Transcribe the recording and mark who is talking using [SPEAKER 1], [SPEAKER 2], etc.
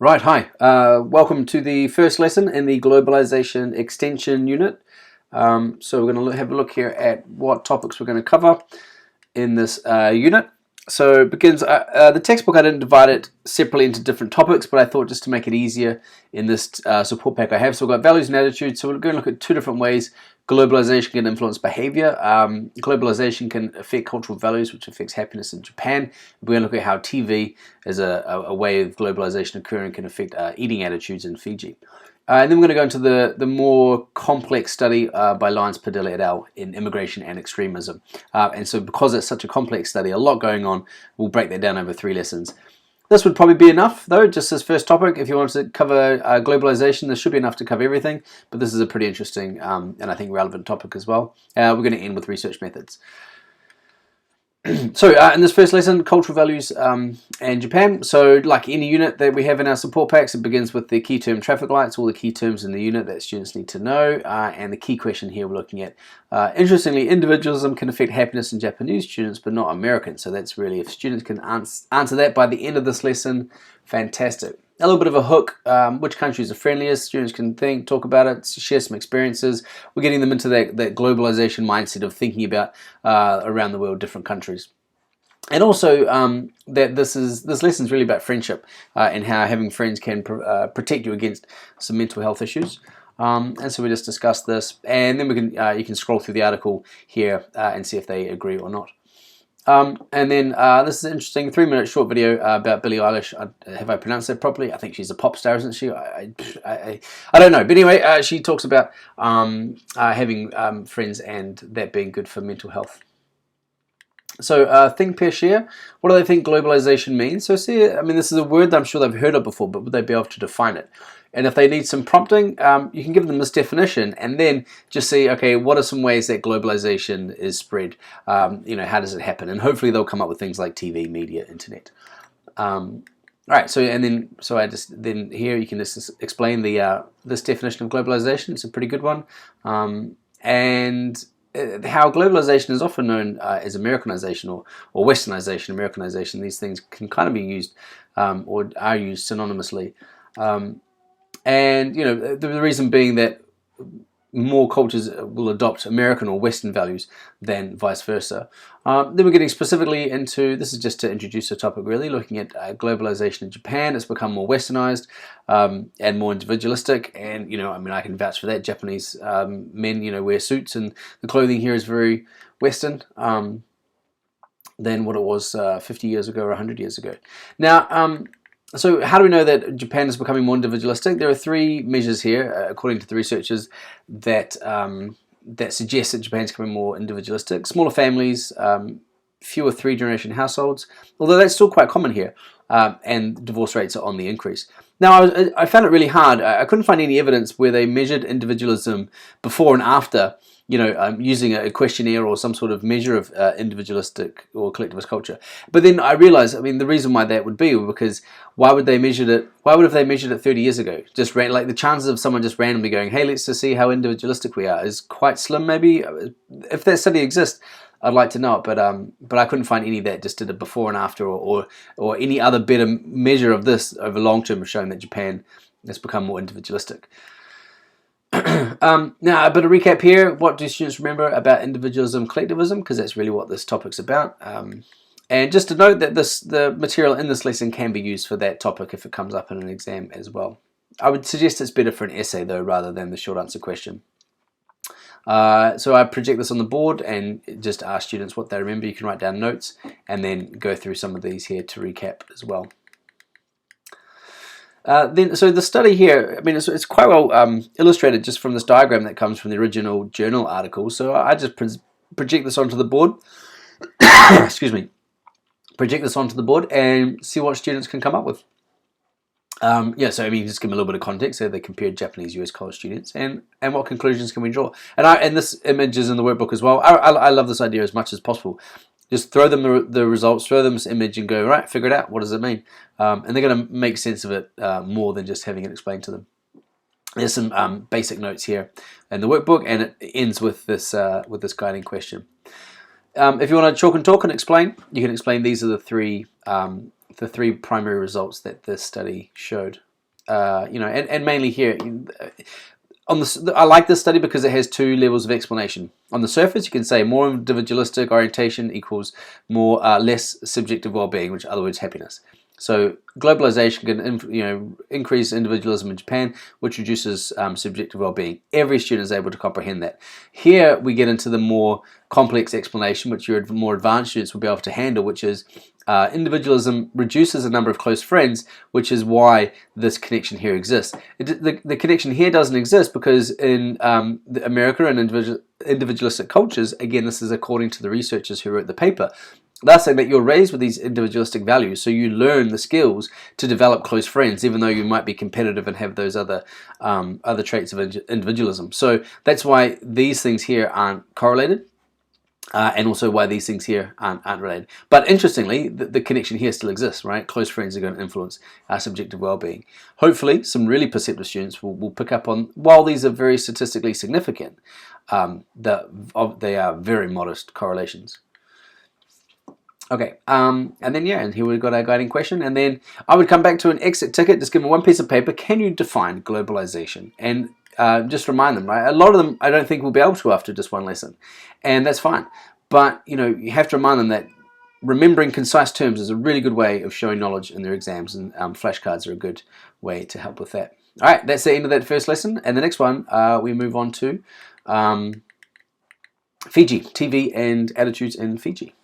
[SPEAKER 1] Right, hi. Welcome to the first lesson in the Globalization extension unit. So we're going to have a look here at what topics we're going to cover in this unit. So it begins, the textbook, I didn't divide it separately into different topics, but I thought just to make it easier in this support pack I have. So we've got values and attitudes. So we're going to look at two different ways globalization can influence behavior. Globalization can affect cultural values, which affects happiness in Japan. We're going to look at how TV as a way of globalization occurring can affect eating attitudes in Fiji. And then we're going to go into the more complex study by Lyons Padilla et al. In immigration and extremism. And so because it's such a complex study, a lot going on, we'll break that down over 3 lessons. This would probably be enough, though, just as first topic. If you want to cover globalization, this should be enough to cover everything, but this is a pretty interesting and I think relevant topic as well. We're going to end with research methods. So in this first lesson, cultural values and Japan. So like any unit that we have in our support packs, it begins with the key term traffic lights, all the key terms in the unit that students need to know. And the key question here we're looking at, interestingly, individualism can affect happiness in Japanese students, but not Americans. So that's really, if students can answer that by the end of this lesson, fantastic. A little bit of a hook, which countries are friendliest, students can think, talk about it, share some experiences. We're getting them into that globalization mindset of thinking about around the world, different countries. And also that this lesson is really about friendship and how having friends can protect you against some mental health issues. And so we just discussed this, and then we can you can scroll through the article here and see if they agree or not. And then this is an interesting 3-minute short video about Billie Eilish. Have I pronounced that properly? I think she's a pop star, isn't she? I don't know. But anyway, she talks about having friends and that being good for mental health. So think, pair, share. What do they think globalization means? So see, I mean, this is a word that I'm sure they've heard of before, but would they be able to define it? And if they need some prompting, you can give them this definition and then just see, okay, what are some ways that globalization is spread? How does it happen? And hopefully they'll come up with things like TV, media, internet. All right, so then here you can just explain this definition of globalization. It's a pretty good one. And how globalization is often known as Americanization or Westernization, Americanization. These things can kind of be used or are used synonymously. And the reason being that more cultures will adopt American or Western values than vice versa. Then we're getting specifically into, this is just to introduce the topic really, looking at globalization in Japan. It's become more westernized and more individualistic, and I can vouch for that. Japanese men wear suits, and the clothing here is very Western than what it was 50 years ago or 100 years ago. Now, so how do we know that Japan is becoming more individualistic? There are 3 measures here, according to the researchers, that suggest that Japan is becoming more individualistic. Smaller families, fewer 3-generation households, although that's still quite common here, and divorce rates are on the increase. Now, I found it really hard. I couldn't find any evidence where they measured individualism before and after, using a questionnaire or some sort of measure of individualistic or collectivist culture. But then I realized, the reason why that would be because why would they measure it? Why would have they measured it 30 years ago? Just like the chances of someone just randomly going, "Hey, let's just see how individualistic we are," is quite slim. Maybe if that study exists, I'd like to know it. But I couldn't find any that just did it before and after, or any other better measure of this over long term showing that Japan has become more individualistic. Now, a bit of recap here. What do students remember about individualism, collectivism? Because that's really what this topic's about. And just to note that the material in this lesson can be used for that topic if it comes up in an exam as well. I would suggest it's better for an essay though, rather than the short answer question. So I project this on the board and just ask students what they remember. You can write down notes and then go through some of these here to recap as well. So the study here, it's quite well illustrated just from this diagram that comes from the original journal article. So I just project this onto the board. Excuse me. Project this onto the board and see what students can come up with. So just give them a little bit of context. So they compared Japanese US college students and what conclusions can we draw? And this image is in the workbook as well. I love this idea as much as possible. Just throw them the results, throw them this image and go, right, figure it out. What does it mean? And they're going to make sense of it more than just having it explained to them. There's some basic notes here in the workbook, and it ends with this guiding question. If you want to chalk and talk and explain, you can explain these are the three primary results that this study showed. and mainly here. I like this study because it has two levels of explanation. On the surface, you can say more individualistic orientation equals less subjective well-being, which in other words, happiness. So globalization can increase individualism in Japan, which reduces subjective well-being. Every student is able to comprehend that. Here we get into the more complex explanation, which your more advanced students will be able to handle, which is individualism reduces the number of close friends, which is why this connection here exists. The connection here doesn't exist because in America and individualistic cultures, again, this is according to the researchers who wrote the paper, they're saying that you're raised with these individualistic values, so you learn the skills to develop close friends, even though you might be competitive and have those other traits of individualism. So that's why these things here aren't correlated. And also why these things here aren't related. But interestingly, the connection here still exists, right? Close friends are going to influence our subjective well-being. Hopefully, some really perceptive students will pick up on, while these are very statistically significant, they are very modest correlations. Okay, and here we've got our guiding question, and then I would come back to an exit ticket, just give them one piece of paper. Can you define globalization? And just remind them, right? A lot of them I don't think will be able to after just one lesson, and that's fine. But you have to remind them that remembering concise terms is a really good way of showing knowledge in their exams, and flashcards are a good way to help with that. All right, that's the end of that first lesson, and the next one we move on to Fiji, TV and attitudes in Fiji.